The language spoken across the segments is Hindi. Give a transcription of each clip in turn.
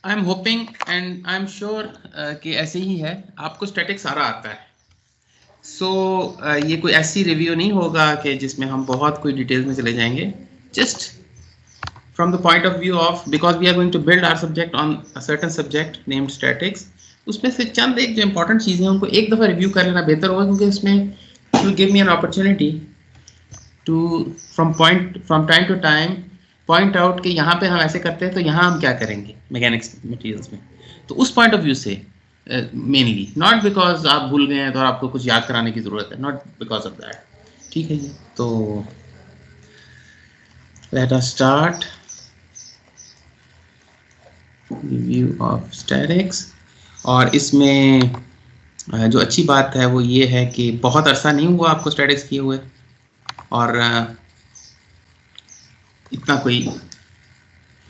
I am hoping and I am sure कि ऐसे ही है, आपको स्टैटिक सारा आता है। सो ये कोई ऐसी रिव्यू नहीं होगा कि जिसमें हम बहुत कोई डिटेल्स में चले जाएंगे। Just from the point of view of, because we are going to build our subject on a certain subject named statics, उसमें से चंद एक जो important चीज़ें हैं उनको एक दफ़ा रिव्यू कर लेना बेहतर होगा, क्योंकि इसमें it will give me an opportunity to from time to time point out कि यहाँ पे हम ऐसे करते हैं तो यहाँ हम क्या करेंगे मैकेनिक्स मटेरियल्स में। तो उस पॉइंट ऑफ व्यू से मेनली, नॉट बिकॉज आप भूल गए हैं तो आपको कुछ याद कराने की ज़रूरत है, नॉट बिकॉज ऑफ दैट। ठीक है जी, तो let us start review of statics। और इसमें जो अच्छी बात है वो ये है कि बहुत अरसा नहीं हुआ आपको स्टैटिक्स किए हुए, और इतना कोई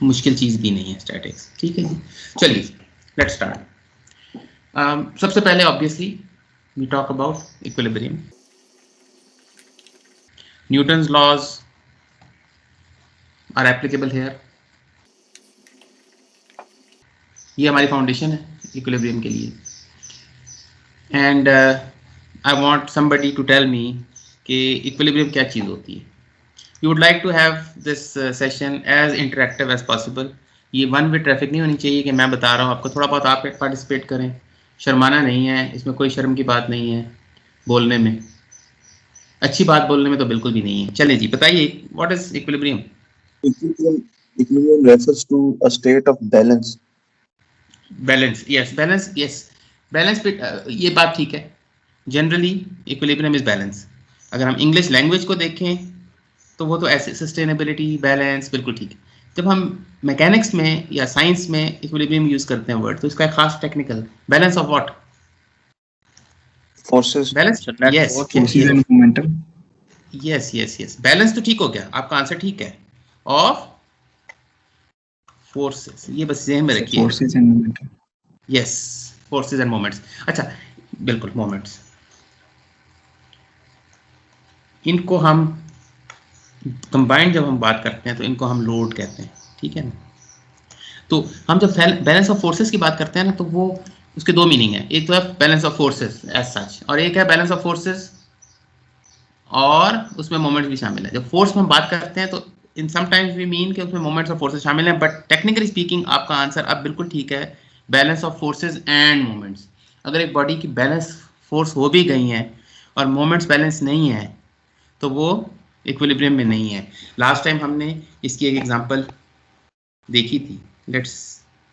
मुश्किल चीज़ भी नहीं है स्टैटिक्स। ठीक है जी, चलिए लेट्स स्टार्ट। सबसे पहले obviously we talk about equilibrium. Newton's laws are applicable here. ये हमारी फाउंडेशन है इक्विलिब्रियम के लिए। And I want somebody to tell me कि इक्विलिब्रियम क्या चीज़ होती है। You would like to have this session as interactive as possible. ये वन वे ट्रैफिक नहीं होनी चाहिए कि मैं बता रहा हूँ आपको, थोड़ा बहुत आप पार्टिसिपेट करें, शर्माना नहीं है, इसमें कोई शर्म की बात नहीं है बोलने में, अच्छी बात बोलने में तो बिल्कुल भी नहीं है। चले जी, बताइए what is equilibrium. Equilibrium refers to a state of balance. Balance, yes balance, yes balance पे ये बात ठीक है। Generally equilibrium is balance. अगर हम इंग्लिश लैंग्वेज को देखें तो वो तो ऐसे सस्टेनेबिलिटी, बैलेंस, बिल्कुल ठीक है। जब हम मैकेनिक्स में या साइंस में इक्विलिब्रियम यूज करते हैं वर्ड, तो इसका खास technical balance of what, Forces. Balance, yes Forces and momentum. Yes yes yes, balance तो ठीक हो गया, आपका आंसर ठीक है। ऑफ फोर्सेस, ये बस ज़हन में रखिए। Forces and momentum. Yes, forces and moments. अच्छा बिल्कुल, मोमेंट्स, इनको हम कंबाइंड जब हम बात करते हैं तो इनको हम लोड कहते हैं। ठीक है ना। तो हम जब बैलेंस ऑफ फोर्सेस की बात करते हैं ना, तो वो उसके दो मीनिंग है। एक तो है balance of forces as such, और एक है बैलेंस ऑफ फोर्सेस और उसमें मोमेंट्स भी शामिल है। जब फोर्स में हम बात करते हैं तो इन समटाइम्स वी मीन कि उसमें मोमेंट्स और फोर्सेस शामिल हैं, बट टेक्निकली स्पीकिंग आपका आंसर अब बिल्कुल ठीक है, balance of forces and moments. अगर एक बॉडी की बैलेंस फोर्स हो भी गई हैं और मोमेंट्स बैलेंस नहीं है तो वो इक्विलिब्रियम में नहीं है। लास्ट टाइम हमने इसकी एक एग्जांपल देखी थी, let's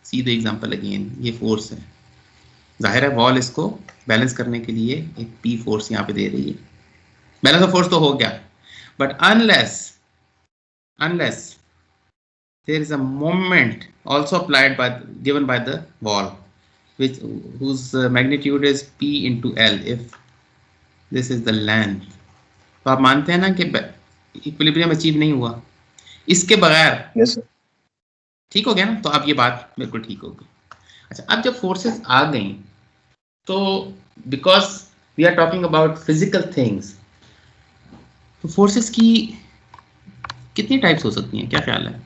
see the example again. ये फोर्स है, जाहिर है वॉल इसको बैलेंस करने के लिए एक पी फोर्स यहाँ पे दे रही है, बैलेंस ऑफ फोर्स तो हो गया। But unless there is a moment also applied given by the wall, whose magnitude is p into l, if this is the length, तो आप मानते हैं ना कि इक्विलिब्रियम अचीव नहीं हुआ इसके बगैर। Yes, sir. ठीक हो गया ना, तो अब ये बात बिल्कुल ठीक हो गई। अच्छा, अब जब फोर्सेस आ गई तो because we are talking about physical things, तो फोर्सेस की कितनी टाइप्स हो सकती हैं, क्या ख्याल है?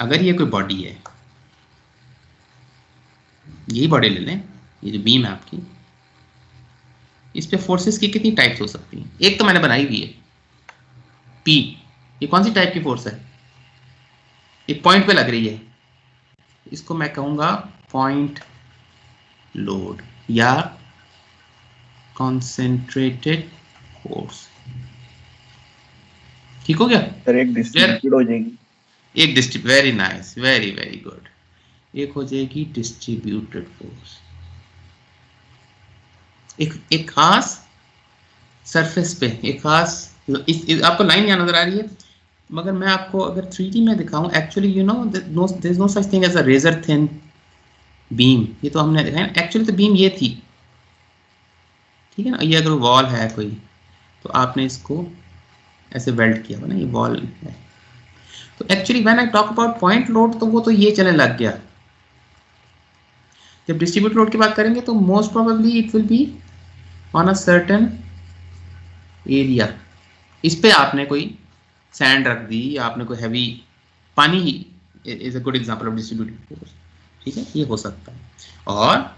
अगर ये कोई बॉडी है, यही बॉडी ले लें, ये जो बीम है आपकी, इस पे फोर्सेस की कितनी टाइप्स हो सकती हैं? एक तो मैंने बनाई हुई है पी, ये कौन सी टाइप की फोर्स है? एक पॉइंट पे लग रही है, इसको मैं कहूंगा पॉइंट लोड या कॉन्सेंट्रेटेड फोर्स। ठीक हो गया? सर एक डिस्ट्रीब्यूटेड हो जाएगी। एक very nice, very very good, एक हो जाएगी डिस्ट्रीब्यूटेड फोर्स। एक खास सरफेस पे, एक खास आपको लाइन यहाँ नजर आ रही है, मगर मैं आपको अगर 3D में दिखाऊं, actually you know there is no such thing as a razor thin beam. ये तो हमने देखा है, एक्चुअली तो बीम ये थी, ठीक है ना। ये अगर वॉल है कोई, तो आपने इसको ऐसे वेल्ड किया हुआ ना, ये वॉल है, तो actually when I talk about point load तो वो तो ये चलने लग गया। जब डिस्ट्रीब्यूट लोड की बात करेंगे तो most probably it will be on a certain area. इस पे आपने कोई सैंड रख दी या आपने कोई हैवी पानी he is a good example of distributed force, ठीक है, ये हो सकता है। और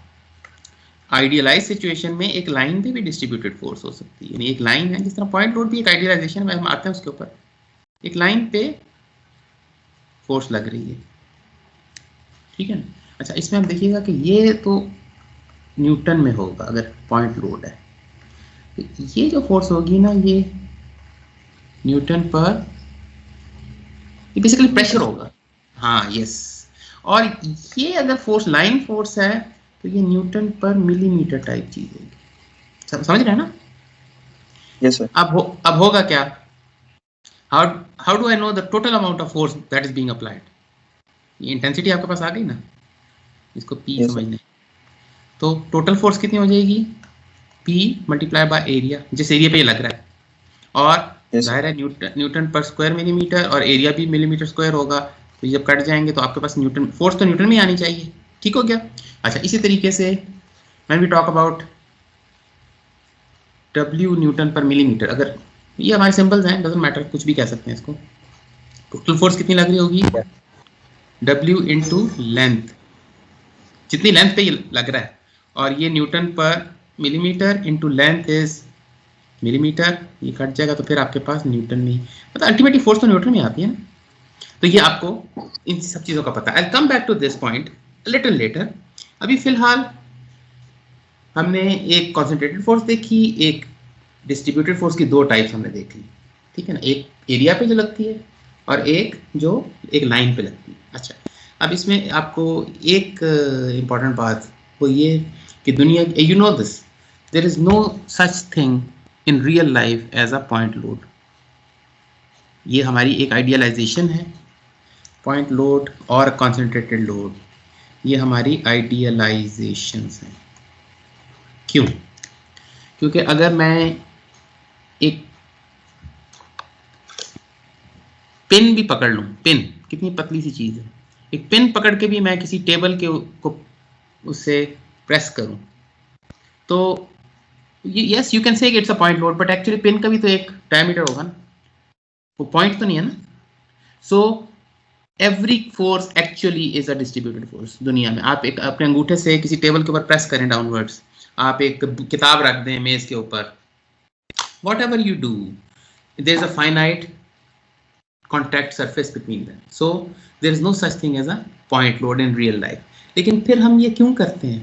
आइडियलाइज सिचुएशन में एक लाइन पे भी डिस्ट्रीब्यूटेड फोर्स हो सकती है, यानी एक लाइन है, जिस तरह पॉइंट लोड भी एक आइडियलाइजेशन में हम आते हैं उसके ऊपर, एक लाइन पे फोर्स लग रही है, ठीक है ना। अच्छा, इसमें आप देखिएगा कि ये तो न्यूटन में होगा अगर पॉइंट लोड है, तो ये जो फोर्स होगी ना, ये न्यूटन पर, ये बेसिकली प्रेशर होगा। हाँ, यस। और ये अगर फोर्स लाइन फोर्स है तो ये न्यूटन पर मिलीमीटर टाइप चीज होगी। समझ रहे हैं ना? Yes sir. अब होगा क्या? How do I know the total amount of force that is being applied? ये इंटेंसिटी आपके पास आ गई ना, इसको P Yes, समझने। तो टोटल फोर्स कितनी हो जाएगी? P मल्टीप्लाई बाय एरिया, जिस एरिया पे ये लग रहा है। और जाहिर है न्यूटन पर स्क्वायर मिलीमीटर, और एरिया भी मिलीमीटर स्क्वायर होगा, तो जब कट जाएंगे तो आपके पास न्यूटन फोर्स तो न्यूटन में आनी चाहिए। ठीक हो गया? अच्छा, इसी तरीके से when we talk about W newton per millimetre, अगर ये हमारे सिंबल्स हैं, डजंट मैटर, कुछ भी कह सकते हैं इसको। टोटल फोर्स कितनी लग रही होगी? W इंटू लेंथ, जितनी लेंथ पे ये लग रहा है, और ये Newton per millimetre into length is millimetre, ये कट जाएगा तो फिर आपके पास न्यूटन में, मतलब अल्टीमेटली फोर्स तो न्यूटन में आती है ना। तो ये आपको इन सब चीज़ों का पता है। I come back to this point little later. अभी फिलहाल हमने एक कॉन्सेंट्रेटेड फोर्स देखी, एक डिस्ट्रीब्यूटेड फोर्स की दो टाइप्स हमने देख ली, ठीक है ना, एक एरिया पे जो लगती है और एक जो एक लाइन पे लगती है। अच्छा, अब इसमें आपको एक इम्पॉर्टेंट बात वो ये कि दुनिया, you know this, there is no such thing in real life as a point load. ये हमारी एक आइडियलाइजेशन है, पॉइंट लोड और कॉन्सेंट्रेटेड लोड, ये हमारी आइडियलाइजेशंस हैं। क्यों? क्योंकि अगर मैं एक पेन भी पकड़ लूं, पेन कितनी पतली सी चीज है, एक पेन पकड़ के भी मैं किसी टेबल के को उससे प्रेस करूं, तो yes you can say it's a point load, but actually pen का भी तो एक डायमीटर होगा ना, वो पॉइंट तो नहीं है ना। So every force actually is a distributed force दुनिया में। आप एक अपने अंगूठे से किसी टेबल के ऊपर प्रेस करें डाउनवर्ड्स, आप एक किताब रख दें मेज के ऊपर, whatever you do, there is a finite contact surface between them, so there is no such thing as a point load in real life। लेकिन फिर हम ये क्यों करते हैं?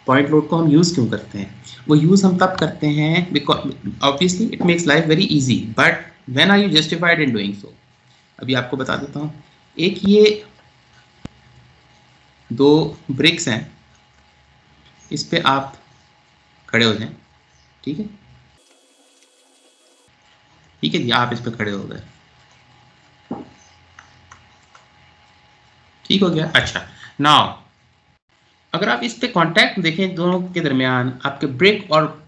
पॉइंट लोड को हम यूज क्यों करते हैं? वो यूज हम तब करते हैं because obviously it makes life very easy, but when are you justified in doing so? अभी आपको बता देता हूँ। एक ये दो ब्रिक्स हैं, इस पे आप खड़े हो जाएं, ठीक है, ठीक है जी, आप इस पे खड़े हो गए, ठीक हो गया। अच्छा, नाउ अगर आप इस पे कांटेक्ट देखें दोनों के दरमियान, आपके ब्रेक और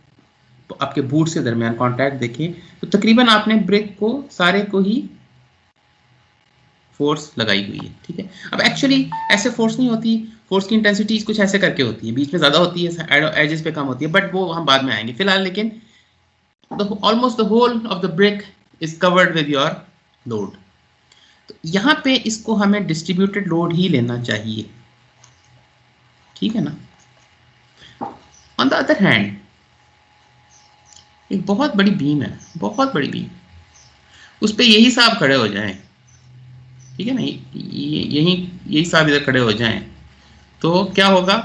आपके बूट के दरमियान कांटेक्ट देखें, तो तकरीबन आपने ब्रेक को सारे को ही फोर्स लगाई हुई है, ठीक है। अब एक्चुअली ऐसे फोर्स नहीं होती, फोर्स की इंटेंसिटी कुछ ऐसे करके होती है, बीच में ज्यादा होती है, एजेस पे कम होती है, बट वो हम बाद में आएंगे। फिलहाल लेकिन almost the whole of the break is covered with your load. तो यहाँ पे इसको हमें डिस्ट्रीब्यूटेड लोड ही लेना चाहिए, ठीक है ना। ऑन द अदर हैंड एक बहुत बड़ी बीम है, बहुत बड़ी बीम, उस पर यही साहब खड़े हो जाएं, ठीक है ना, यही साहब इधर खड़े हो जाएं, तो क्या होगा?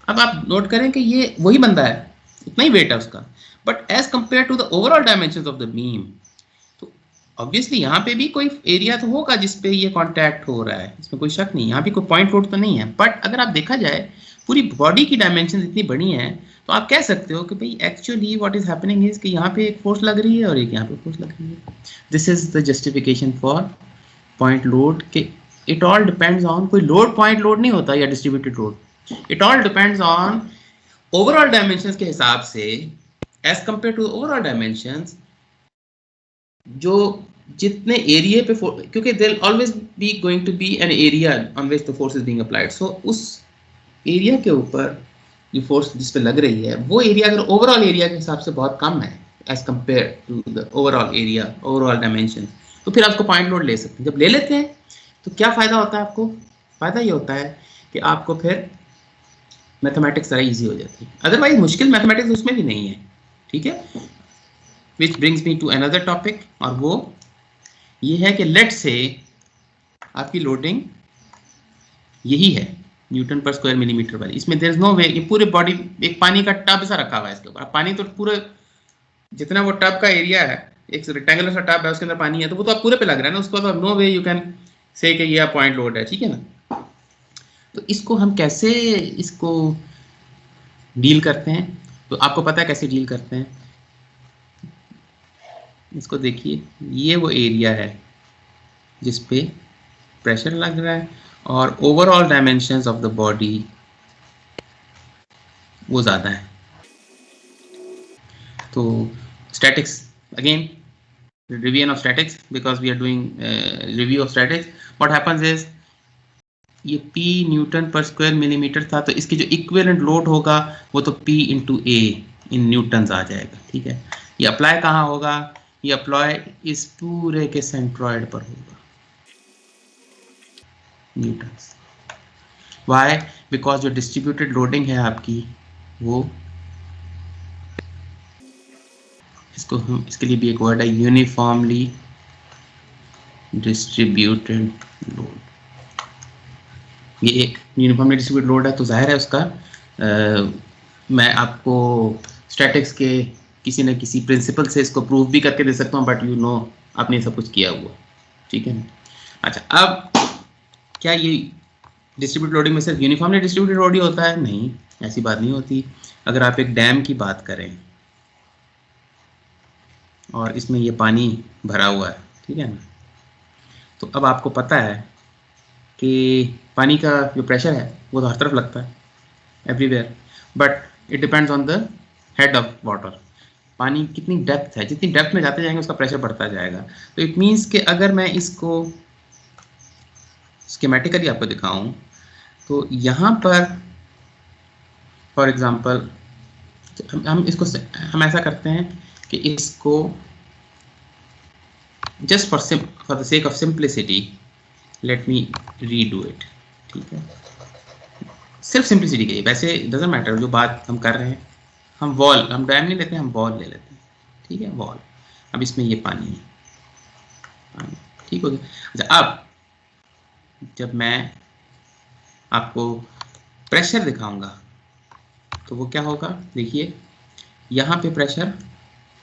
अब आप नोट करें कि ये वही बंदा है, इतना ही वेट है उसका, but as compare to the overall dimensions of the beam, तो ऑब्वियसली यहाँ पे भी कोई एरिया तो होगा जिसपे ये कांटेक्ट हो रहा है, इसमें कोई शक नहीं, यहाँ भी कोई पॉइंट लोड तो नहीं है। बट अगर आप देखा जाए पूरी बॉडी की डायमेंशन इतनी बड़ी है, तो आप कह सकते हो कि भाई actually what is happening is कि यहाँ पे एक फोर्स लग रही है और एक यहाँ पे फोर्स लग रही है। This is the justification for point load के इट ऑल डिपेंड्स ऑन, कोई लोड पॉइंट लोड नहीं होता या distributed load, it all depends on overall dimensions के हिसाब से as compare to overall dimensions, जो जितने एरिया पे, क्योंकि there always be going to be an area on which the force is being applied, so उस एरिया के ऊपर जो फोर्स जिस पे लग रही है, वो एरिया अगर ओवरऑल एरिया के हिसाब से बहुत कम है as compare to the overall area, overall dimension, तो फिर आपको पॉइंट लोड ले सकते हैं। जब ले लेते हैं तो क्या फ़ायदा होता है आपको? फ़ायदा ये होता है कि आपको फिर मैथमेटिक्स ज़रा ईजी हो जाती है। अदरवाइज मुश्किल मैथमेटिक्स उसमें भी नहीं है, ठीक है। Which brings me to another topic, और वो ये है कि लेट से आपकी लोडिंग यही है न्यूटन पर स्क्वायर मिलीमीटर वाली। इसमें देयर इज नो वे, ये पूरे बॉडी एक पानी का टब सा रखा हुआ है इसके ऊपर। पानी तो पूरे जितना वो टब का एरिया है, एक रेक्टेंगुलर सा टब है, उसके अंदर पानी है, तो वो तो आप पूरे पे लग रहा है ना, उसको तो नो वे यू कैन से कि ये पॉइंट लोड है, ठीक है ना। तो इसको हम कैसे इसको डील करते हैं, तो आपको पता है कैसे डील करते हैं। इसको देखिए, ये वो एरिया है जिस पे प्रेशर लग रहा है और overall dimensions of the body वो ज़्यादा है। तो statics, again revision of statics, because we are doing review of statics. What happens is, ये P newton per square millimetre था, तो इसकी जो इक्विवेलेंट लोड होगा वो तो P into A in newtons आ जाएगा, ठीक है। ये अप्लाई कहाँ होगा? ये अप्लाई इस पूरे के सेंट्रॉइड पर होगा, न्यूटन्स। वाई? बिकॉज जो डिस्ट्रीब्यूटेड लोडिंग है आपकी वो, इसको हम, इसके लिए भी एक वर्ड है, यूनिफॉर्मली डिस्ट्रीब्यूटेड लोड। ये एक यूनिफॉर्मली डिस्ट्रीब्यूटेड लोड है, तो जाहिर है उसका मैं आपको स्टैटिक्स के किसी न किसी प्रिंसिपल से इसको प्रूव भी करके दे सकता हूँ, बट यू नो आपने सब कुछ किया हुआ, ठीक है। अच्छा, अब क्या ये डिस्ट्रीब्यूटेड लोडिंग में सिर्फ यूनिफॉर्मली डिस्ट्रीब्यूटेड लोड ही होता है? नहीं, ऐसी बात नहीं होती। अगर आप एक डैम की बात करें और इसमें ये पानी भरा हुआ है, ठीक है ना, तो अब आपको पता है कि पानी का जो प्रेशर है वो तो हर तरफ लगता है, everywhere, but it depends on the head of water. पानी कितनी डेप्थ है, जितनी डेप्थ में जाते जाएंगे उसका प्रेशर बढ़ता जाएगा। तो इट मीन्स कि अगर मैं इसको स्कीमेटिकली आपको दिखाऊं, तो यहाँ पर फॉर एग्जांपल हम इसको हम ऐसा करते हैं कि इसको just for the sake of simplicity let me redo it, ठीक है। सिर्फ सिंप्लिसिटी के लिए, वैसे डजंट मैटर जो बात हम कर रहे हैं। हम वॉल, हम डैम नहीं लेते, हम वॉल ले लेते हैं, ठीक है, वॉल। अब इसमें ये पानी है, पानी, ठीक हो गया। अच्छा, अब जब मैं आपको प्रेशर दिखाऊंगा तो वो क्या होगा? देखिए, यहाँ पे प्रेशर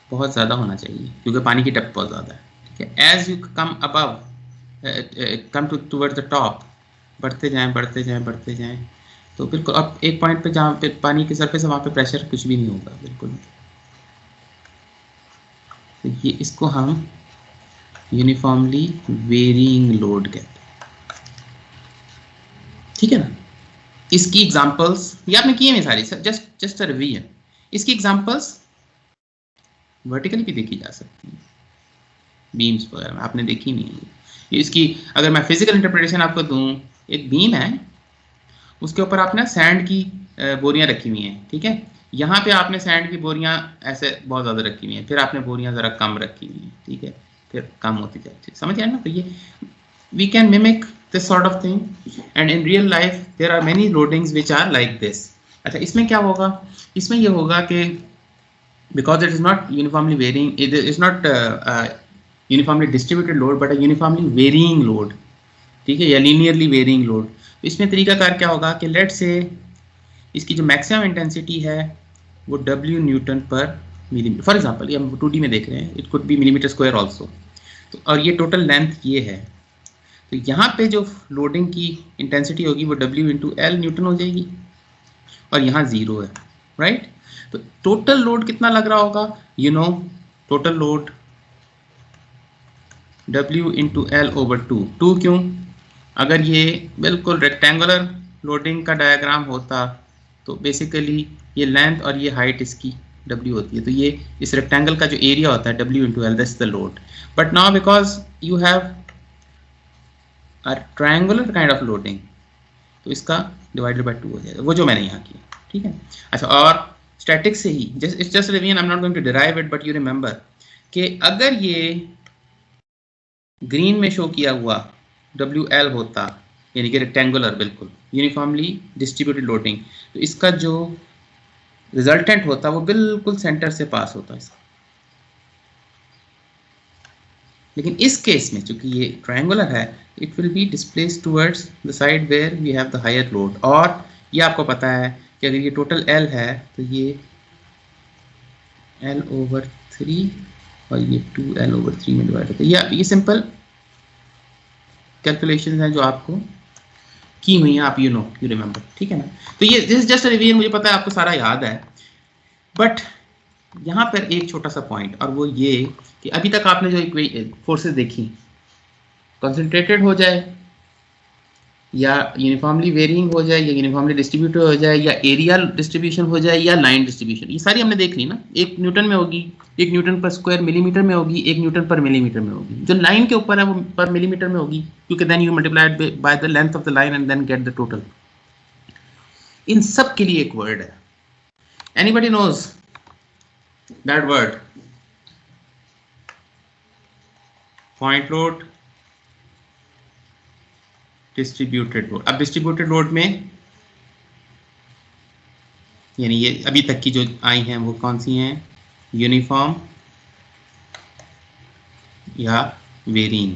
बहुत ज़्यादा होना चाहिए क्योंकि पानी की डेप्थ बहुत ज़्यादा है, ठीक है। As you come above, come towards the top, बढ़ते जाएं बढ़ते जाएं बढ़ते जाएं, तो बिल्कुल अब एक पॉइंट पे जहाँ पे पानी की सरफेस है वहाँ पे प्रेशर कुछ भी नहीं होगा, बिल्कुल। तो ये, इसको हम यूनिफॉर्मली वेरिंग लोड कहते हैं, ठीक है ना। इसकी एग्जांपल्स ये आपने किए हैं सारी, जस्ट अ रिवीजन। इसकी एग्जांपल्स वर्टिकली भी देखी जा सकती है, बीम्स वगैरह में आपने देखी नहीं है। इसकी अगर मैं फिजिकल इंटरप्रिटेशन आपको दूं, एक बीम है, उसके ऊपर आपने सैंड की बोरियां रखी हुई हैं, ठीक है। यहाँ पे आपने सैंड की बोरियां ऐसे बहुत ज़्यादा रखी हुई हैं, फिर आपने बोरियां ज़रा कम रखी हुई हैं, ठीक है, फिर कम होती जाती है, समझ आया ना। तो ये we can mimic this sort of thing, and in real life there are many loadings which are like this. अच्छा, इसमें क्या होगा? इसमें ये होगा कि because it is not uniformly varying, it is not uniformly distributed load but a uniformly varying load, ठीक है, या linearly varying load। तो इसमें तरीकाकार क्या होगा कि लेट से इसकी जो मैक्सिमम इंटेंसिटी है वो W newton per millimetre, for example ये हम 2D में देख रहे हैं, it could be millimetre square also. तो और ये टोटल लेंथ ये है, तो यहाँ पे जो लोडिंग की इंटेंसिटी होगी वो W इंटू एल न्यूटन हो जाएगी, और यहाँ 0 है, राइट। तो टोटल लोड कितना लग रहा होगा? You know, total load W into L over 2 क्यों? अगर ये बिल्कुल रेक्टेंगुलर लोडिंग का डायग्राम होता तो बेसिकली ये लेंथ और ये हाइट इसकी W होती है, तो ये इस रेक्टेंगल का जो एरिया होता है W into L, that's the load. But now because you have a triangular kind of loading, तो इसका डिवाइडेड बाय 2 हो जाएगा, वो जो मैंने यहाँ किया, ठीक है। अच्छा, और स्टैटिक से ही it's just revision, I am not going to derive it, but you remember कि अगर ये ग्रीन में शो किया हुआ WL होता, यानी कि रेक्टेंगुलर, बिल्कुल यूनिफॉर्मली डिस्ट्रीब्यूटेड लोडिंग, तो इसका जो रिजल्टेंट होता वो बिल्कुल सेंटर से पास होता है। लेकिन इस केस में चूंकि ये ट्रायंगुलर है, it will be displaced towards the side where we have the higher load. और ये आपको पता है कि अगर ये टोटल L है तो ये L/3 और ये 2L/3 में डिवाइड होता है। ये सिंपल कैलकुलेशंस हैं जो आपको की हुई हैं, आप यू रिमेंबर, ठीक है ना। तो ये दिस इज जस्ट रिवीजन, मुझे पता है आपको सारा याद है, बट यहाँ पर एक छोटा सा पॉइंट, और वो ये कि अभी तक आपने जो फोर्सेस देखी, कंसंट्रेटेड हो जाए या यूनिफॉर्मली वेरिंग हो जाए या यूनिफॉर्मली डिस्ट्रीब्यूटेड हो जाए या एरियल डिस्ट्रीब्यूशन हो जाए या लाइन डिस्ट्रीब्यूशन, ये सारी हमने देख ली ना। एक न्यूटन में होगी, एक न्यूटन पर स्क्वायर मिलीमीटर में होगी, एक न्यूटन पर मिलीमीटर में होगी। जो लाइन के ऊपर है वो पर मिलीमीटर में होगी, क्योंकि then you multiply by the length of the line and then get the total. इन सब के लिए एक वर्ड है, anybody knows that word? Point load, distributed load. अब डिस्ट्रीब्यूटेड लोड में यानी ये अभी तक की जो आई हैं वो कौन सी हैं? यूनिफॉर्म या वेरिंग,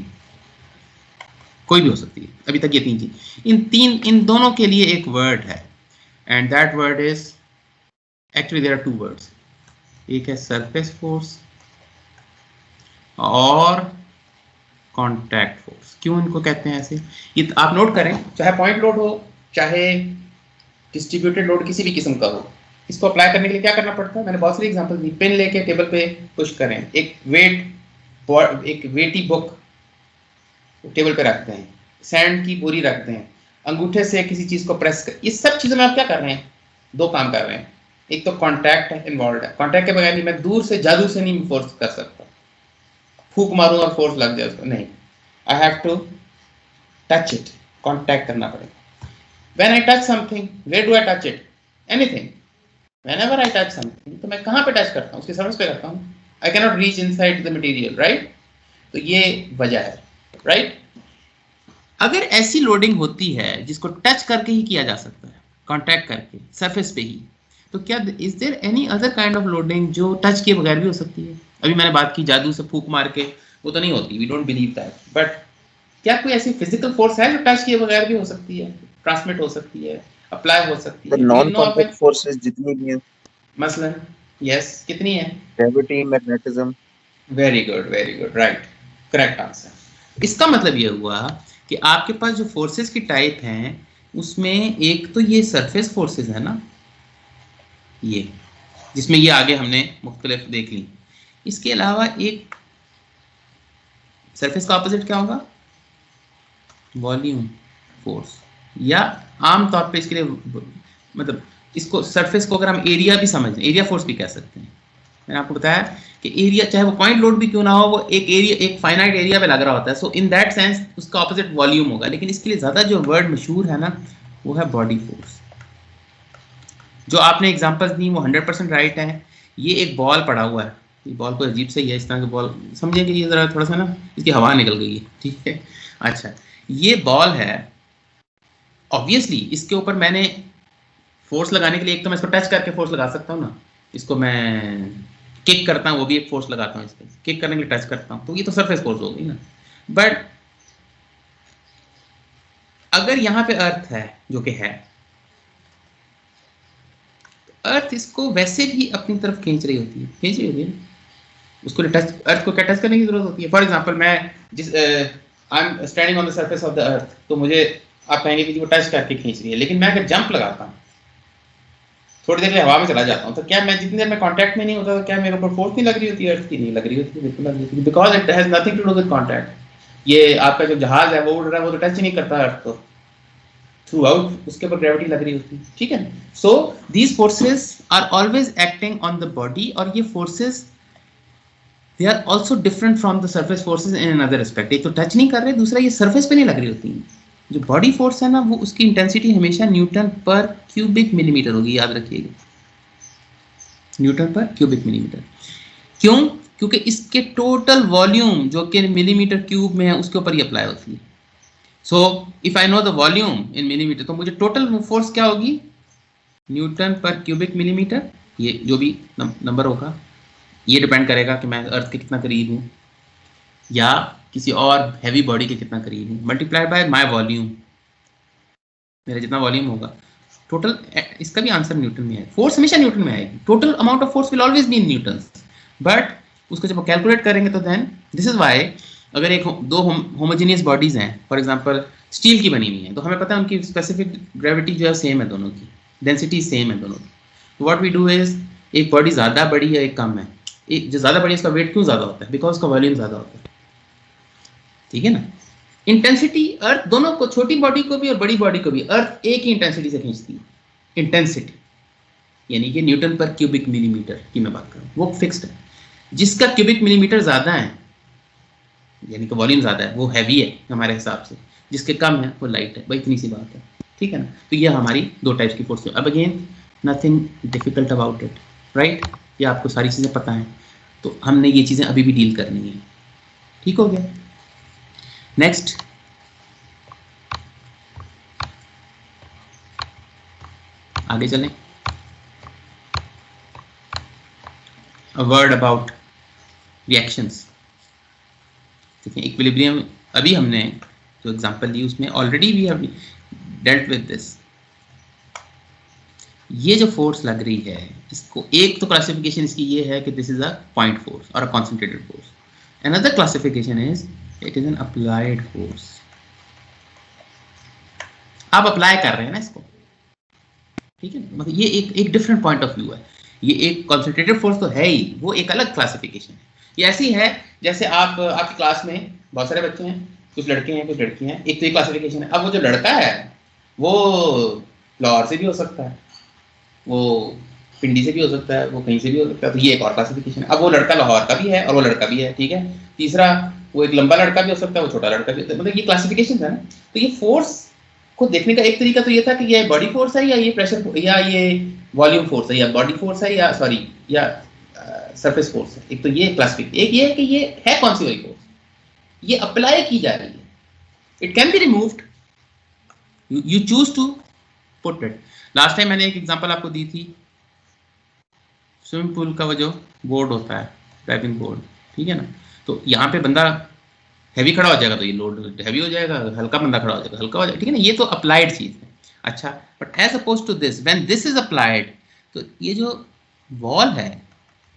कोई भी हो सकती है। अभी तक ये तीन चीज, इन दोनों के लिए एक वर्ड है, and that word is, actually there are two words, एक है सरफेस फोर्स और कॉन्टैक्ट फोर्स। क्यों इनको कहते हैं ऐसे, ये आप नोट करें, चाहे पॉइंट लोड हो चाहे डिस्ट्रीब्यूटेड लोड किसी भी किस्म का हो, इसको अप्लाई करने के लिए क्या करना पड़ता है? मैंने बहुत सारी एग्जांपल दी। पेन लेके टेबल पे पुश करें, एक वेटी बुक टेबल पे रखते हैं, सैंड की बोरी रखते हैं, अंगूठे से किसी चीज को प्रेस कर, ये सब चीजों में आप क्या कर रहे हैं? दो काम कर रहे हैं। एक तो कॉन्टैक्ट इन्वॉल्व है, कॉन्टैक्ट के बगैर नहीं, मैं दूर से जादू से नहीं फोर्स कर सकता, फूक मारूं और फोर्स लग जाए उसको, नहीं। I have to touch it, contact करना पड़ेगा। When I touch something, where do I touch it? Anything. Whenever I touch something, तो मैं कहां पे टच करता हूं? उसके सरफेस पे करता हूं। I can not reach inside the material, right? तो ये वजह है, राइट? अगर ऐसी लोडिंग होती है जिसको टच करके ही किया जा सकता है, कॉन्टैक्ट करके सरफेस पे ही, तो क्या is there any other kind of loading जो टच किए बगैर भी हो सकती है? अभी मैंने बात की जादू से फूक मार के, वो तो नहीं होती, we don't believe that, but क्या कोई ऐसी फिजिकल फोर्स है जो टच किए बगैर भी हो सकती है, ट्रांसमिट हो सकती है, अप्लाई हो सकती है? नॉन कॉन्टैक्ट फोर्सेस जितनी भी हैं, मसलन यस, कितनी है? Gravity, magnetism. Very good, right, correct answer. इसका मतलब ये हुआ कि आपके पास जो फोर्सेस की टाइप हैं उसमें एक तो ये सरफेस फोर्सेस है ना, ये जिसमें ये आगे हमने मुख्तलिफ देख ली। इसके अलावा एक सरफेस का ऑपोजिट क्या होगा? वॉल्यूम फोर्स, या आम तौर पे इसके लिए मतलब इसको सरफेस को अगर हम एरिया भी समझ लें, एरिया फोर्स भी कह सकते हैं। मैंने आपको बताया कि एरिया चाहे वो पॉइंट लोड भी क्यों ना हो, वो एक एरिया, एक फाइनाइट एरिया पे लग रहा होता है, सो इन दैट सेंस उसका ऑपोजिट वॉल्यूम होगा। लेकिन इसके लिए ज़्यादा जो वर्ड मशहूर है ना, वो है बॉडी फोर्स। जो आपने एग्जांपल्स दी वो 100% राइट है। ये एक बॉल पड़ा हुआ है, ये बॉल कोई अजीब से ही है, इस तरह के बॉल समझें कि ये ज़रा थोड़ा सा ना इसकी हवा निकल गई है, ठीक है। अच्छा, ये बॉल है, ऑब्वियसली इसके ऊपर मैंने फोर्स लगाने के लिए एक तो मैं इसको टच करके फोर्स लगा सकता हूँ ना, इसको मैं किक करता हूँ, वो भी एक फोर्स लगाता हूँ, इसको किक करने के लिए टच करता हूँ, तो ये तो सरफेस फोर्स हो गई ना। बट अगर यहाँ पे अर्थ है, जो कि है, अर्थ इसको वैसे भी अपनी तरफ खींच रही होती है, उसको टच, अर्थ को क्या टच करने की जरूरत होती है? फॉर एग्जांपल मैं I am standing on the surface of the earth, तो मुझे आप कहेंगे कि वो टच करके खींच रही है, लेकिन मैं अगर जंप लगाता हूँ, थोड़ी देर के लिए हवा में चला जाता हूँ, तो क्या मैं जितनी देर में कांटेक्ट में नहीं होता, तो क्या मेरे ऊपर फोर्स नहीं लग रही होती? अर्थ की नहीं लग रही होती, बिल्कुल लग रही होती, because it has nothing to do with contact. ये आपका जो जहाज है वो उड़ रहा है, वो तो टच ही नहीं करता अर्थ को, थ्रू आउट उसके ऊपर ग्रेविटी लग रही होती है, ठीक है। So these forces are always acting on the body, और ये forces they are also different from the surface forces in another respect. एक तो टच नहीं कर रहे, दूसरा ये सरफेस पे नहीं लग रही होती। जो बॉडी फोर्स है ना, वो उसकी इंटेंसिटी हमेशा न्यूटन पर क्यूबिक मिलीमीटर होगी, याद रखिएगा, न्यूटन पर क्यूबिक मिलीमीटर। क्यों? क्योंकि इसके टोटल वॉल्यूम जो कि मिलीमीटर क्यूब में है उसके ऊपर ही अप्लाई होती है। So if I know the volume in millimetre, तो मुझे टोटल फोर्स क्या होगी, न्यूटन पर क्यूबिक मिलीमीटर, ये जो भी नंबर होगा, ये डिपेंड करेगा कि मैं अर्थ के कितना करीब हूँ या किसी और हैवी बॉडी के कितना करीब हूँ, मल्टीप्लाई बाय माय वॉल्यूम, मेरा जितना वॉल्यूम होगा टोटल। इसका भी आंसर न्यूटन में है, फोर्स हमेशा न्यूटन में आएगी, total amount of force will always be in Newton's, but उसको जब कैलकुलेट करेंगे तो देन दिस इज वाई अगर एक दो होमोजेनियस बॉडीज हैं, फॉर एग्जांपल स्टील की बनी हुई है, तो हमें पता है उनकी स्पेसिफिक ग्रेविटी जो है सेम है दोनों की, डेंसिटी सेम है दोनों की। तो व्हाट वी डू इज, एक बॉडी ज़्यादा बड़ी है एक कम है, एक जो ज़्यादा बड़ी है उसका वेट क्यों ज़्यादा होता है, बिकॉज उसका वॉल्यूम ज़्यादा होता है, ठीक है ना। इंटेंसिटी अर्थ दोनों को, छोटी बॉडी को भी और बड़ी बॉडी को भी अर्थ एक ही इंटेंसिटी से खींचती है, इंटेंसिटी यानी कि न्यूटन पर क्यूबिक मिलीमीटर की मैं बात करूँ, वो फिक्स्ड है। जिसका क्यूबिक मिलीमीटर ज़्यादा है यानी कि वॉल्यूम ज़्यादा है वो हैवी है हमारे हिसाब से, जिसके कम है वो लाइट है, भाई इतनी सी बात है, ठीक है ना। तो ये हमारी दो टाइप्स की फोर्स है। अब again nothing difficult about it, right, ये आपको सारी चीज़ें पता हैं, तो हमने ये चीज़ें अभी भी डील करनी है, ठीक हो गया। नेक्स्ट, आगे चलें। A word about reactions. देखिए इक्विलिब्रियम, अभी हमने जो एग्जांपल ली उसमें already we have dealt with this. ये जो फोर्स लग रही है इसको, एक तो क्लासिफिकेशन इसकी ये है कि this is a point force और a concentrated force. Another classification is it is an applied force. आप अप्लाई कर रहे हैं ना इसको, ठीक है, मतलब ये एक डिफरेंट पॉइंट ऑफ व्यू है। ये एक कॉन्सेंट्रेटेड फोर्स तो है ही, वो एक अलग क्लासिफिकेशन है। ये ऐसी है जैसे आप आपकी क्लास में बहुत सारे बच्चे हैं, कुछ लड़के हैं कुछ लड़की हैं, एक तो ये क्लासिफिकेशन है। अब वो जो लड़का है वो लाहौर से भी हो सकता है, वो पिंडी से भी हो सकता है, वो कहीं से भी हो सकता है, तो ये एक और क्लासिफिकेशन है। अब वो लड़का लाहौर का भी है और वो लड़का भी है, ठीक है। तीसरा, वो एक लंबा लड़का भी हो सकता है, वो छोटा लड़का भी होता है, मतलब ये क्लासिफिकेशन है ना। तो ये फोर्स को देखने का एक तरीका तो ये था कि ये बॉडी फोर्स है या ये प्रेशर या ये वॉल्यूम फोर्स है या बॉडी फोर्स है या सॉरी या सरफेस फोर्स है। एक तो ये क्लासिफिकेशन, एक ये है कि ये है कौन सी वाली फोर्स, ये अप्लाई की जा रही है, it can be removed, you choose to put it. Last time मैंने एक एग्जांपल आपको दी थी, स्विमिंग पूल का वो जो बोर्ड होता है, ड्राइविंग बोर्ड, ठीक है ना। तो यहाँ पे बंदा हैवी खड़ा हो जाएगा तो ये लोड हैवी हो जाएगा, हल्का बंदा खड़ा हो जाएगा हल्का हो जाएगा, ठीक है ना। ये तो अप्लाइड चीज है। अच्छा, but as opposed to this, when this is applied, तो ये जो वॉल है,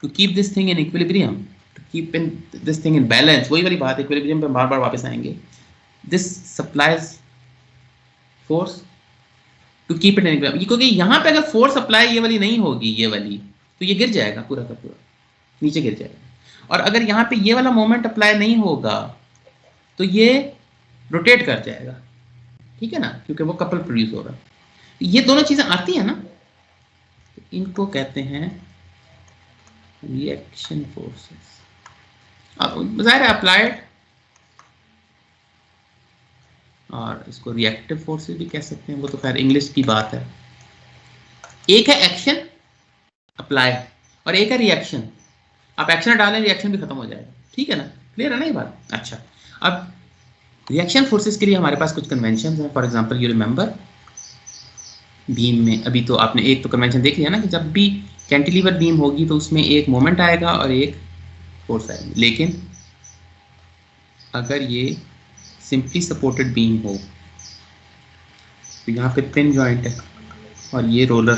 to keep this thing in equilibrium, to keep in this thing in balance, वही वाली बात, इक्विलिब्रियम पे बार बार वापस आएंगे। This supplies force to keep it in equilibrium, क्योंकि यहाँ पे अगर फोर्स अप्लाई ये वाली नहीं होगी, ये वाली, तो ये गिर जाएगा पूरा का पूरा, नीचे गिर जाएगा। और अगर यहाँ पे ये वाला मोमेंट अप्लाई नहीं होगा तो ये रोटेट कर जाएगा, ठीक है ना, क्योंकि वो कपल प्रोड्यूस हो रहा है। ये दोनों चीजें आती हैं ना, तो इनको कहते हैं रिएक्शन फोर्सेस। जाहिर है अप्लाइड, और इसको रिएक्टिव फोर्सेस भी कह सकते हैं, वो तो खैर इंग्लिश की बात है। एक है एक्शन अप्लाई और एक है रिएक्शन। आप एक्शन डालें रिएक्शन भी खत्म हो जाएगा, ठीक है ना, क्लियर है ना ये बात। अच्छा, अब रिएक्शन फोर्सेस के लिए हमारे पास कुछ कन्वेंशन हैं। For example you remember beam में, अभी तो आपने एक तो कन्वेंशन देख लिया ना कि जब भी कैंटिलीवर बीम होगी तो उसमें एक मोमेंट आएगा और एक फोर्स आएगी। लेकिन अगर ये सिंपली सपोर्टेड बीम हो, तो यहाँ पे पिन जॉइंट है और ये रोलर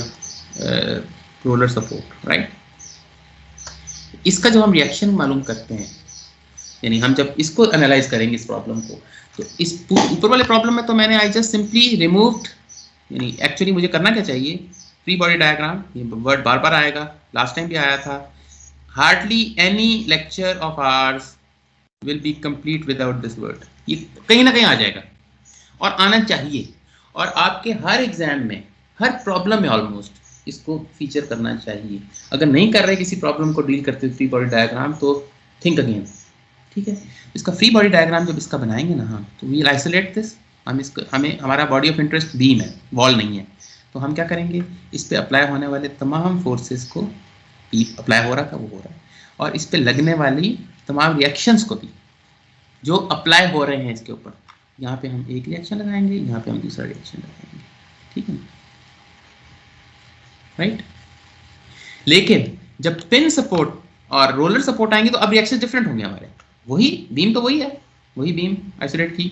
सपोर्ट, राइट। इसका जब हम रिएक्शन मालूम करते हैं, यानी हम जब इसको एनालाइज करेंगे इस प्रॉब्लम को, तो इस ऊपर वाले प्रॉब्लम में तो मैंने आई जस्ट सिंपली रिमूव्ड, यानी एक्चुअली मुझे करना क्या चाहिए, फ्री बॉडी डायग्राम, ये वर्ड बार बार आएगा, लास्ट टाइम भी आया था। Hardly any lecture of hours will be complete without this word, ये कहीं ना कहीं आ जाएगा और आना चाहिए, और आपके हर एग्जाम में, हर प्रॉब्लम में ऑलमोस्ट इसको फीचर करना चाहिए। अगर नहीं कर रहे किसी प्रॉब्लम को डील करते फ्री बॉडी डायग्राम, तो थिंक अगेन, ठीक है। इसका फ्री बॉडी डायग्राम जब इसका बनाएंगे ना हम, तो वी आइसोलेट दिस, हम इसको, हमें हमारा बॉडी ऑफ इंटरेस्ट बीम है, वॉल नहीं है, तो हम क्या करेंगे, इस पे अप्लाई होने वाले तमाम फोर्सेस को, अप्लाई हो रहा था वो हो रहा है, और इस पे लगने वाली तमाम रिएक्शंस को भी जो अप्लाई हो रहे हैं इसके ऊपर। यहाँ पे हम एक रिएक्शन लगाएंगे, यहाँ पे हम दूसरा रिएक्शन लगाएंगे, ठीक है, राइट। लेकिन जब पिन सपोर्ट और रोलर सपोर्ट आएंगे तो अब रिएक्शन डिफरेंट होंगे हमारे। वही बीम तो वही है, वही बीम आइसोलेट की।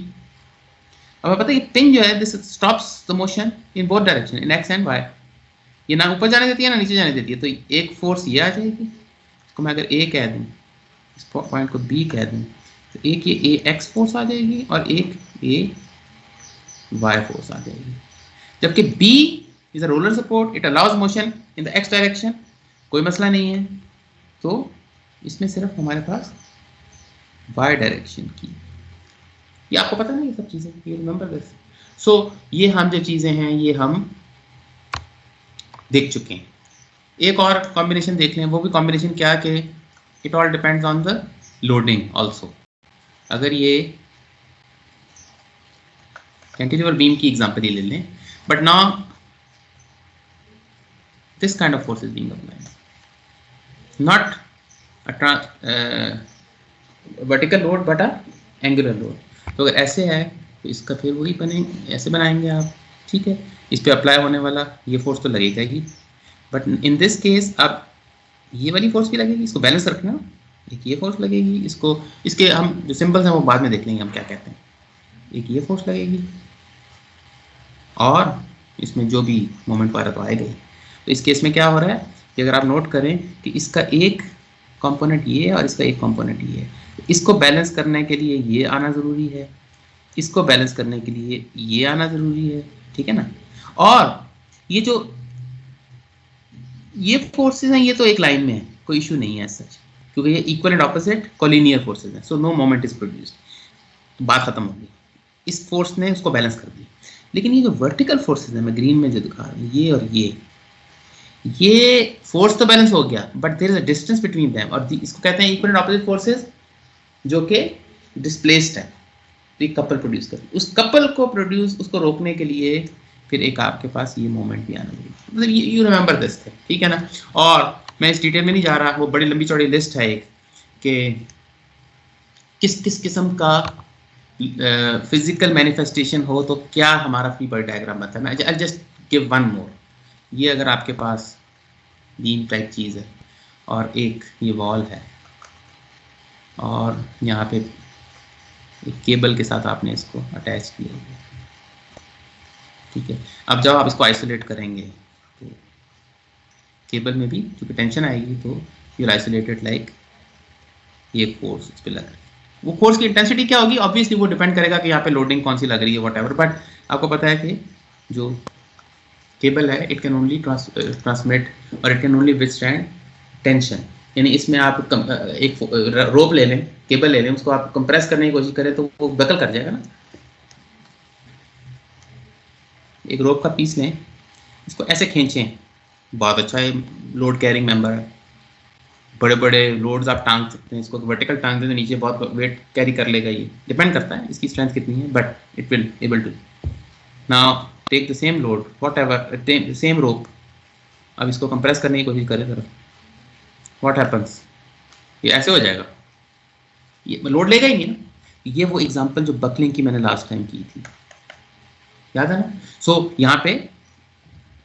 अब पता है पिन जो है this stops the motion in both direction, in X and Y. ये ना ऊपर जाने देती है ना नीचे जाने देती है। तो एक फोर्स ये आ जाएगी, इसको मैं अगर ए कह दूं, इस पॉइंट को बी कह दूं, तो एक ये ए एक्स फोर्स आ जाएगी और एक ए वाई फोर्स आ जाएगी। जबकि B is a roller support, it allows motion in the X direction, कोई मसला नहीं है। तो इसमें सिर्फ हमारे पास वाई डायरेक्शन की, ये आपको पता नहीं ये सब चीजें, यू रिमेंबर दिस। सो ये हम जो चीजें हैं ये हम देख चुके हैं। एक और कॉम्बिनेशन देख लें, वो भी कॉम्बिनेशन क्या कि it all depends on the loading also. अगर ये कैंटिलीवर बीम की एग्जांपल ही ले लें, but now this kind of force is being applied, not a vertical load but a angular load। तो अगर ऐसे है तो इसका फिर वही बनेंगे, ऐसे बनाएंगे आप, ठीक है। इस पे अप्लाई होने वाला ये फोर्स तो लगेगा ही, बट इन दिस केस अब ये वाली फोर्स भी लगेगी, इसको बैलेंस रखना, एक ये फोर्स लगेगी, इसको इसके हम जो सिंबल्स हैं वो बाद में देख लेंगे हम क्या कहते हैं। एक ये फोर्स लगेगी और इसमें जो भी मोमेंट आ रहा तो आएगा ही। तो इस केस में क्या हो रहा है कि अगर आप नोट करें कि इसका एक कंपोनेंट ये है और इसका एक कंपोनेंट ये है, इसको बैलेंस करने के लिए ये आना ज़रूरी है, इसको बैलेंस करने के लिए ये आना ज़रूरी है, ठीक है ना। और ये जो ये फोर्सेस हैं ये तो एक लाइन में है, कोई इशू नहीं है सच, क्योंकि ये equal and opposite collinear forces हैं, so no moment is produced, बात खत्म हो गई। इस फोर्स ने उसको बैलेंस कर दिया। लेकिन ये जो वर्टिकल फोर्सेस हैं, मैं ग्रीन में जो दिखा रहा हूँ, ये और ये फोर्स तो बैलेंस हो गया, but there is a distance between them, और इसको कहते हैं इक्वल एंड ऑपोजिट फोर्सेस जो कि डिस्प्लेस्ड है। तो एक कपल प्रोड्यूस करती है, उस कपल को प्रोड्यूस, उसको रोकने के लिए फिर एक आपके पास ये मोमेंट भी आना चाहिए, मतलब यू रिमेंबर दिस थिंग, ठीक है ना। और मैं इस डिटेल में नहीं जा रहा, वो बड़ी लंबी चौड़ी लिस्ट है एक कि किस किस किस्म का फिजिकल मैनिफेस्टेशन हो तो क्या हमारा फ्री बॉडी डायग्राम बनता है। I just give one more. ये अगर आपके पास बीम टाइप चीज़ है और एक ये वॉल है और यहाँ पे एक केबल के साथ आपने इसको अटैच किया है, ठीक है। अब जब आप इसको आइसोलेट करेंगे तो केबल में भी क्योंकि टेंशन आएगी तो यू आइसोलेटेड लाइक ये फोर्स इस पर लग रहा है। वो फोर्स की इंटेंसिटी क्या होगी ऑब्वियसली वो डिपेंड करेगा कि यहाँ पे लोडिंग कौन सी लग रही है व्हाटएवर, बट आपको पता है कि जो केबल है इट कैन ओनली ट्रांसमिट और it can only withstand tension. यानी इसमें आप एक रोप ले लें, केबल ले लें, उसको आप कंप्रेस करने की कोशिश करें तो वो बकल कर जाएगा ना। एक रोप का पीस लें, इसको ऐसे खींचें, बहुत अच्छा है लोड कैरिंग मेंबर है, बड़े बड़े लोड्स आप टांग सकते हैं। इसको वर्टिकल टांग दें तो नीचे बहुत वेट कैरी कर लेगा, ये डिपेंड करता है इसकी स्ट्रेंथ कितनी है, but it will able to. Now take the same load whatever same rope, अब इसको कंप्रेस करने की कोशिश करें जरा, व्हाट हैपन्स, ये ऐसे हो जाएगा, ये लोड लेगा ही नहीं ना। ये वो एग्जांपल जो बकलिंग की मैंने लास्ट टाइम की थी, याद है ना। सो यहाँ पे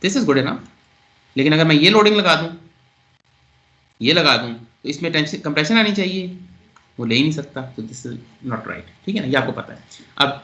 दिस इज गुड है ना, लेकिन अगर मैं ये लोडिंग लगा दूं, ये लगा दूं तो इसमें टेंशन कंप्रेशन आनी चाहिए, वो ले ही नहीं सकता, तो दिस इज नॉट राइट, ठीक है ना, ये आपको पता है। अब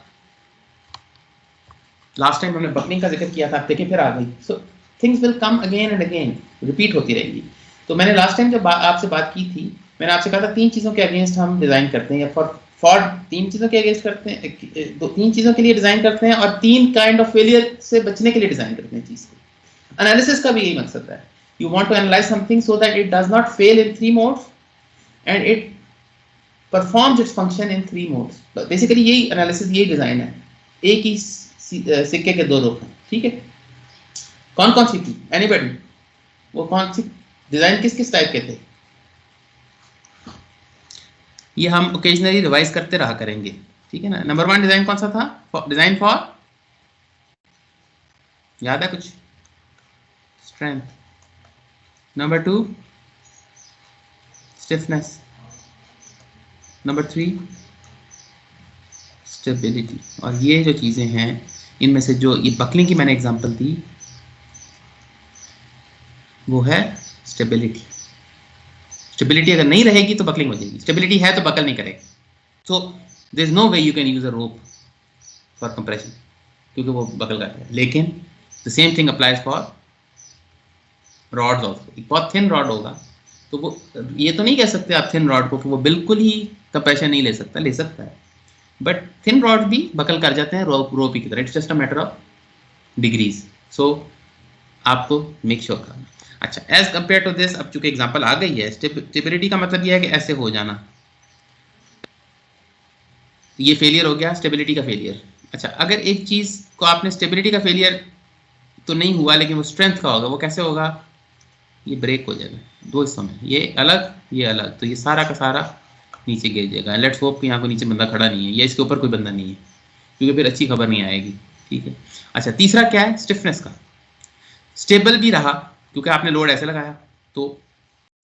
लास्ट टाइम हमने बकलिंग का जिक्र किया था, देखिए फिर आ गई। So things will come again and again, repeat होती रहेगी। तो मैंने लास्ट टाइम जब आपसे बात की थी, मैंने आपसे कहा था 3 चीज़ों के अगेंस्ट हम डिज़ाइन करते हैं, या फॉर 3 चीज़ों के अगेंस्ट करते हैं, 3 चीज़ों के लिए डिज़ाइन करते हैं और 3 काइंड ऑफ फेलियर से बचने के लिए डिज़ाइन करते हैं चीज़ को। एनालिसिस का भी यही मकसद है, you want to analyze something so that it does not fail in 3 modes and it performs its function in 3 modes. Basically यही एनालिसिस, यही डिज़ाइन है। एक ही सिक्के के 2 रुख हैं, ठीक है। कौन कौन सी थी, एनीबॉडी, वो कौन सी डिजाइन किस किस टाइप के थे, ये हम ओकेजनली रिवाइज करते रहा करेंगे, ठीक है ना। नंबर 1 डिजाइन कौन सा था, डिजाइन फॉर, याद है कुछ, strength. Number 2 stiffness, number 3 stability. और ये जो चीज़ें हैं इनमें से जो ये बकलिंग की मैंने एग्जांपल दी वो है स्टेबिलिटी। स्टेबिलिटी अगर नहीं रहेगी तो बकलिंग हो जाएगी, स्टेबिलिटी है तो बकल नहीं करेगी। So there is no way you can use a rope for compression क्योंकि वो बकल करता है। लेकिन the same thing applies for rods also. एक बहुत थिन रॉड होगा तो वो ये तो नहीं कह सकते आप थिन रॉड को कि वो बिल्कुल ही कंप्रेशन नहीं ले सकता, ले सकता है, बट थिन रॉड भी बकल कर जाते हैं रोप की तरह। It's just a matter of degrees. So आपको मेक श्योर करना। अच्छा, एज कंपेयर टू दिस, अब चूंकि एग्जांपल आ गई है, स्टेबिलिटी का मतलब यह है कि ऐसे हो जाना, ये फेलियर हो गया, स्टेबिलिटी का फेलियर। अच्छा, अगर एक चीज को आपने स्टेबिलिटी का फेलियर तो नहीं हुआ लेकिन वो स्ट्रेंथ का होगा, वो कैसे होगा? ये ब्रेक हो जाएगा दो हिस्सों में, ये अलग ये अलग, तो ये सारा का सारा नीचे गिर जाएगा। लेट्स होप कि यहाँ कोई नीचे बंदा खड़ा नहीं है या इसके ऊपर कोई बंदा नहीं है क्योंकि फिर अच्छी खबर नहीं आएगी। ठीक है। अच्छा, तीसरा क्या है? स्टिफनेस का। स्टेबल भी रहा क्योंकि आपने लोड ऐसे लगाया तो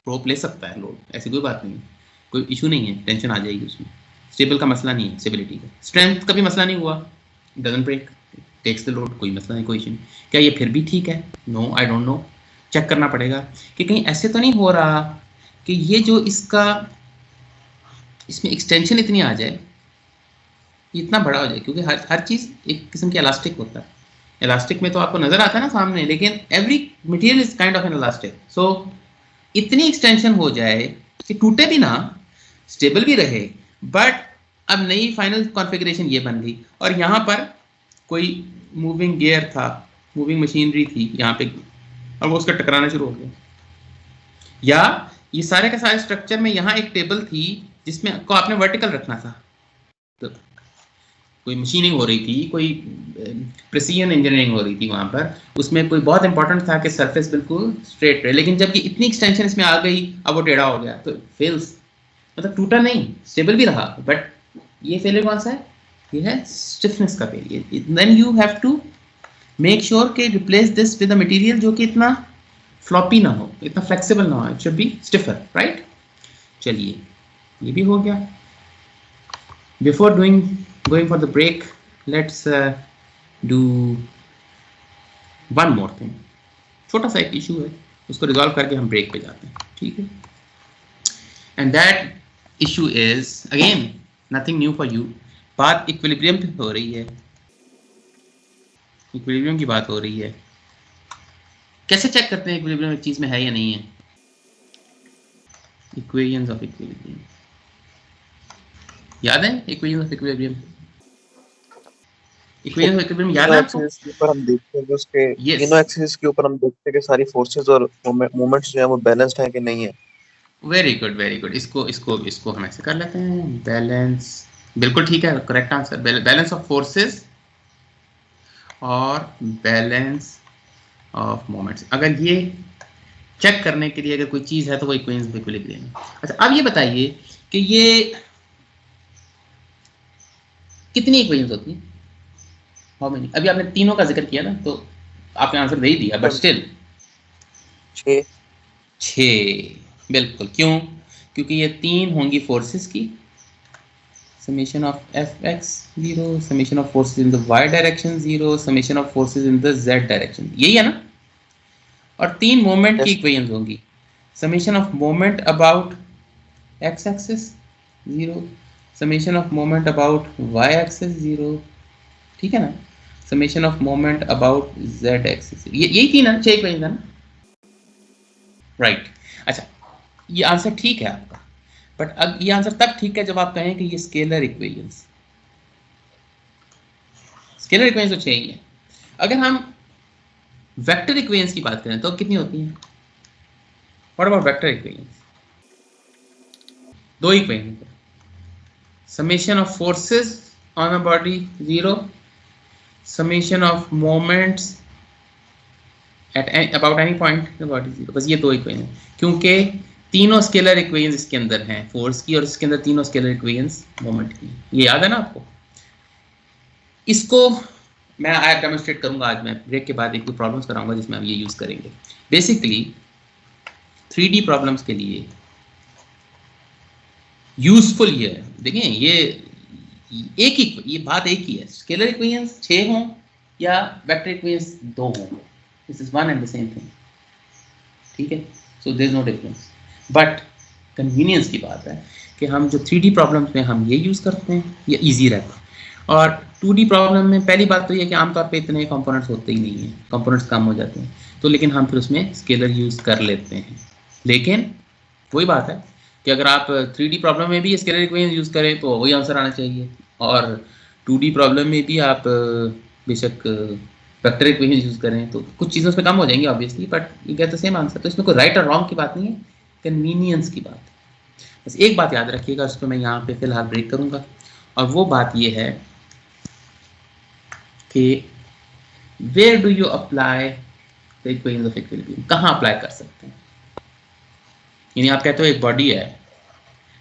रोप ले सकता है लोड, ऐसी कोई बात नहीं है, कोई इशू नहीं है, टेंशन आ जाएगी उसमें। स्टेबल का मसला नहीं है, स्टेबिलिटी का। स्ट्रेंथ का भी मसला नहीं हुआ, doesn't break, takes the load, कोई मसला नहीं, कोई इशू नहीं। क्या ये फिर भी ठीक है? No, I don't know, check करना पड़ेगा कि कहीं ऐसे तो नहीं हो रहा कि ये जो इसका इसमें एक्सटेंशन इतनी आ जाए, इतना बड़ा हो जाए, क्योंकि हर चीज़ एक किस्म की इलास्टिक होता है। इलास्टिक में तो आपको नजर आता है ना सामने, लेकिन every material is kind of an elastic. So इतनी एक्सटेंशन हो जाए कि टूटे भी ना, स्टेबल भी रहे, बट अब नई फाइनल कॉन्फ़िगरेशन ये बन गई और यहाँ पर कोई मूविंग गियर था, मूविंग मशीनरी थी यहाँ पे, और वो उसका टकराना शुरू हो गया। या ये सारे के सारे स्ट्रक्चर में यहाँ एक टेबल थी जिसमें को आपने वर्टिकल रखना था, तो कोई मशीनिंग हो रही थी, कोई प्रिसीजन इंजीनियरिंग हो रही थी वहाँ पर, उसमें कोई बहुत इंपॉर्टेंट था कि सरफेस बिल्कुल स्ट्रेट रहे, लेकिन जबकि इतनी एक्सटेंशन इसमें आ गई अब वो टेढ़ा हो गया, तो फेल्स, मतलब टूटा नहीं, स्टेबल भी रहा, बट ये फेलियर कौन सा है? ये है स्टिफनेस का failure. Then you have to make sure कि replace this with a material जो कि इतना फ्लॉपी ना हो, इतना फ्लेक्सिबल ना हो, it should be stiffer, right? चलिए, ये भी हो गया। Before going for the break, let's do one more thing. छोटा सा एक इशू है, उसको रिजॉल्व करके हम ब्रेक पे जाते हैं, ठीक है? And that issue is again nothing new for you. बात इक्विलिब्रियम पे हो रही है, इक्विलिब्रियम की बात हो रही है। कैसे चेक करते हैं इक्विलिब्रियम एक चीज में है या नहीं है? इक्वेशंस ऑफ इक्विलिब्रियम याद है? Equations of equilibrium, equation of equilibrium याद है आपको? के ऊपर हम देखते हैं कि उसके तीनों एक्सिस के ऊपर हम देखते हैं कि सारी फोर्सेस और मोमेंट्स जो है वो बैलेंस्ड है कि नहीं है। Very good, very good. इसको हम ऐसे कर लेते हैं, बैलेंस, बिल्कुल ठीक है, correct answer. Balance of forces और बैलेंस ऑफ मोमेंट्स, अगर ये चेक करने के लिए अगर कोई चीज है तो वो इक्वेशन ऑफ इक्विलिब्रियम है। अच्छा, अब ये बताइए कि ये कितनी इक्वेशंस होती हैं? How many? अभी आपने तीनों का जिक्र किया ना, तो आपने आंसर दे ही दिया, बट स्टिल 6 बिल्कुल। क्यों? क्योंकि ये 3 होंगी फोर्सेस की, summation of fx 0, summation of forces in the y direction 0, summation of forces in the z direction, यही है ना? और 3 मोमेंट की इक्वेशंस होंगी, summation of moment about x axis 0, summation of moment about y axis 0, ठीक है ना? Summation of moment about z axis, यही थी ना 6 इक्वेशन है ना? राइट। अच्छा, ये आंसर ठीक है आपका, बट अब ये आंसर तब ठीक है जब आप कहें कि ये स्केलर इक्वेशंस, स्केलर इक्वेशंस तो 6 ही है। अगर हम वेक्टर इक्वेशंस की बात करें तो कितनी होती हैं? What about vector equations? 2 equation, summation of forces on a body 0, summation of moments at about any point the body 0, बस ये 2 इक्वेशन। क्योंकि तीनों स्केलर इक्वेशंस इसके अंदर हैं, फोर्स की, और इसके अंदर तीनों स्केलर इक्वेशंस मोमेंट की, ये याद है ना आपको? इसको मैं आज डेमोन्स्ट्रेट करूंगा, आज मैं ब्रेक के बाद एक दो प्रॉब्लम्स कराऊंगा जिसमें हम ये यूज करेंगे। बेसिकली 3D प्रॉब्लम्स के लिए यूजफुल ये है, देखें ये एक ही, ये बात एक ही है, स्केलर इक्वेशंस 6 हों या वेक्टर इक्वेशंस 2 हों, this is one and the same thing, ठीक है। So there is no difference, but convenience की बात है कि हम जो 3D प्रॉब्लम्स में हम ये यूज़ करते हैं, ये ईजी रहता है। और 2D प्रॉब्लम में पहली बात तो ये कि आमतौर पे इतने कंपोनेंट्स होते ही नहीं हैं, कंपोनेंट्स कम हो जाते हैं, तो लेकिन हम फिर उसमें स्केलर यूज़ कर लेते हैं। लेकिन वही बात है कि अगर आप 3D प्रॉब्लम में भी स्केलर इक्वेशन यूज़ करें तो वही आंसर आना चाहिए, और 2D प्रॉब्लम में भी आप बेशक वेक्टर इक्वेशन यूज़ करें तो कुछ चीज़ें उसमें कम हो जाएंगी obviously, but you get the same answer. तो इसमें कोई राइट और रॉन्ग की बात नहीं है, कन्वीनियंस की बात है। बस एक बात याद रखिएगा, उसको मैं यहाँ पे फिलहाल ब्रेक करूँगा, और वो बात ये है कि where do you apply the equations of equilibrium, कहाँ अप्लाई कर सकते हैं। यानी आप कहते हो एक बॉडी है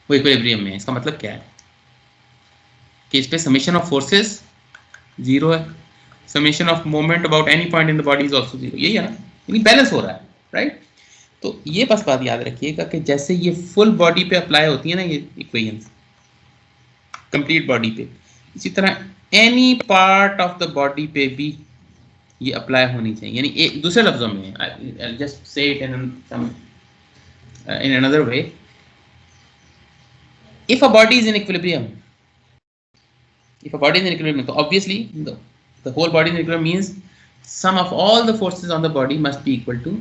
वो इक्विलिब्रियम में, इसका मतलब क्या है कि इस पे समेशन ऑफ फोर्सेस 0 है, summation of moment about any point in the body is also 0, यही है ना, यानी बैलेंस हो रहा है, राइट। तो ये बस बात याद रखिएगा कि जैसे ये फुल बॉडी पे अप्लाई होती है ना ये इक्वेशंस, कंप्लीट बॉडी पे, इसी तरह any part of the body पे भी ये अप्लाई होनी चाहिए। यानी एक दूसरे लफ्जों में, just say it in another way, if a body is in equilibrium, so obviously the whole body in equilibrium means sum of all the forces on the body must be equal to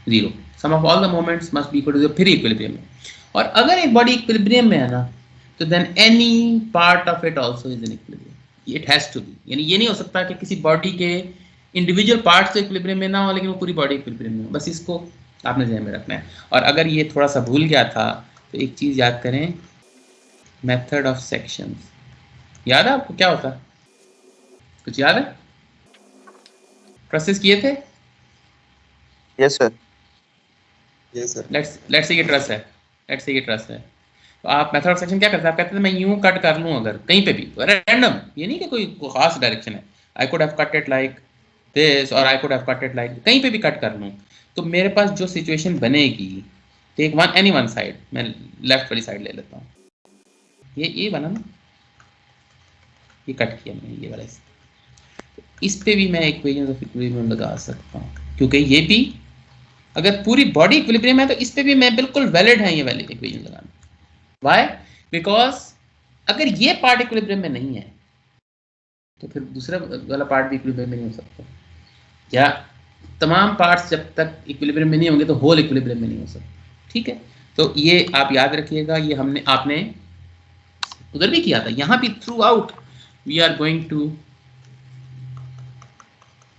0, sum of all the moments must be equal to 0, फिर इक्विलिब्रियम में। और अगर एक बॉडी इक्विलिब्रियम में है ना, तो then any part of it also is in equilibrium, it has to be. यानी ये नहीं हो सकता कि किसी बॉडी के इंडिविजुअल पार्ट्स तो इक्विलिब्रियम में ना हो लेकिन वो पूरी बॉडी इक्विलिब्रियम में हो, बस इसको आपने ध्यान में रखना है। और अगर ये थोड़ा सा भूल गया था तो एक चीज़ याद करें, मेथड ऑफ सेक्शंस। याद है आपको क्या होता है, कुछ याद है, प्रोसेस किए थे? Yes sir, yes sir. Let's say ये ट्रस है, लेट्स से ये ट्रस है, तो आप मेथड ऑफ सेक्शन क्या करते हैं, आप कहते हैं मैं यूं कट कर लूं, अगर कहीं पे भी रैंडम, ये नहीं कि कोई खास डायरेक्शन है, I could have cut it like this और I could have cut it like, कहीं पे भी कट कर लूं, तो मेरे पास जो सिचुएशन बनेगी, take one any one side, मैं लेफ्ट वाली साइड ले लेता हूँ, ये बना ना, ये कट किया मैंने ये वाला, इस पे भी मैं इक्वेशंस ऑफ इक्विलिब्रियम लगा सकता हूँ, क्योंकि ये भी अगर पूरी बॉडी इक्विलिब्रियम है तो इस पे भी मैं बिल्कुल वैलिड है ये वाली इक्वेशन लगाना। व्हाई? बिकॉज अगर ये पार्ट इक्विलिब्रियम में नहीं है तो फिर दूसरा वाला पार्ट भी इक्विलिब्रियम में नहीं हो सकता, या तमाम पार्ट्स जब तक इक्विलिब्रियम में नहीं होंगे तो होल इक्विलिब्रियम में नहीं हो सकता, ठीक है। तो ये आप याद रखिएगा, ये आपने उधर भी किया था, यहाँ भी throughout we are going to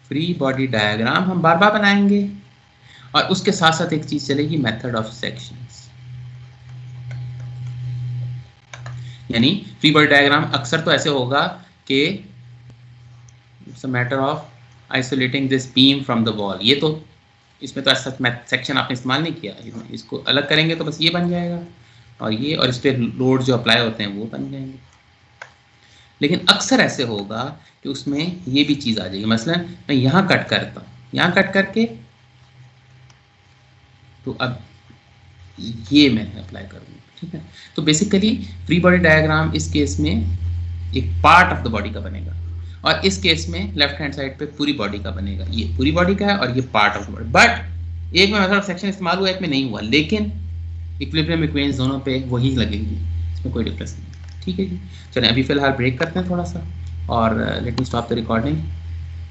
free body diagram हम बार बार बनाएंगे, और उसके साथ साथ एक चीज चलेगी, मेथड ऑफ सेक्शंस। यानी फ्री बॉडी डायग्राम अक्सर तो ऐसे होगा कि it's a matter of isolating this beam from the wall, ये तो इसमें तो ऐसा सेक्शन आपने इस्तेमाल नहीं किया, इसको अलग करेंगे तो बस ये बन जाएगा, और ये और इस पर लोड जो अप्लाई होते हैं वो बन जाएंगे। लेकिन अक्सर ऐसे होगा कि उसमें ये भी चीज़ आ जाएगी, मसलन मैं यहाँ कट करता हूँ, यहाँ कट करके तो अब ये मैं अप्लाई करूँगा, ठीक है। तो बेसिकली फ्री बॉडी डायग्राम इस केस में एक पार्ट ऑफ द बॉडी का बनेगा, और इस केस में लेफ्ट हैंड साइड पे पूरी बॉडी का बनेगा, ये पूरी बॉडी का है और ये part of the body. But एक में मेथड ऑफ सेक्शन इस्तेमाल हुआ, एक में नहीं हुआ, लेकिन इक्विलिब्रियम इक्वेशंस दोनों पे वही लगेगी, इसमें कोई डिफरेंस नहीं, ठीक है जी। चलें अभी फिलहाल ब्रेक करते हैं थोड़ा सा, और let me stop the recording.